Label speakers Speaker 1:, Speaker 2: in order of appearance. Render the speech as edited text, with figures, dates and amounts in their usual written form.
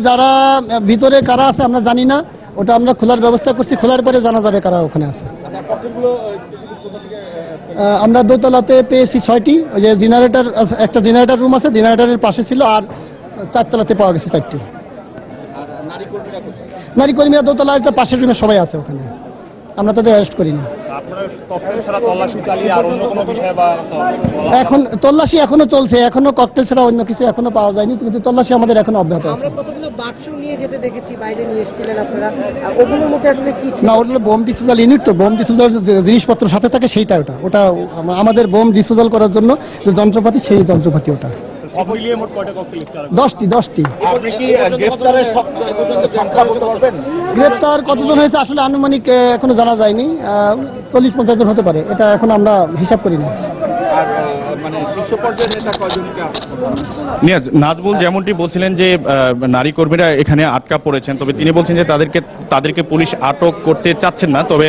Speaker 1: যারা ভিতরে কারা আছে আমরা জানি না, ওটা আমরা খোলার ব্যবস্থা করছি, খোলার পরে জানা যাবে কারা ওখানে আছে। আমরা দোতলাতে পেয়েছি 6টি, ওই যে জেনারেটর, একটা জেনারেটর রুম আছে, জেনারেটরের পাশে ছিল, আর 4তলাতে পাওয়া গেছে 4টি। নারী কর্মীরা দোতলা, একটা পাশের রুমে সবাই আছে ওখানে, আমরা তাদের অ্যারেস্ট করিনি। এখন তল্লাশি এখনো চলছে, এখনো ককটেল ছাড়া অন্য কিছু এখনো পাওয়া যায়নি, কিন্তু তল্লাশি আমাদের এখনো অব্যাহত আছে। না, ওটা বোম ডিসপোজাল ইউনিট, তো বোম ডিসপোজাল জিনিসপত্র সাথে থাকে সেইটা, ওটা আমাদের বোম ডিসপোজাল করার জন্য যে যন্ত্রপাতি, সেই যন্ত্রপাতি ওটা। 10টি। গ্রেপ্তার কতজন হয়েছে আসলে আনুমানিক এখনো জানা যায়নি, 40-50 জন হতে পারে, এটা এখন আমরা হিসাব করিনি।
Speaker 2: নাজমুল যেমনটি বলছিলেন যে নারী কর্মীরা এখানে আটকা পড়েছেন, তবে তিনি বলছেন যে তাদেরকে পুলিশ আটক করতে চাচ্ছেন না, তবে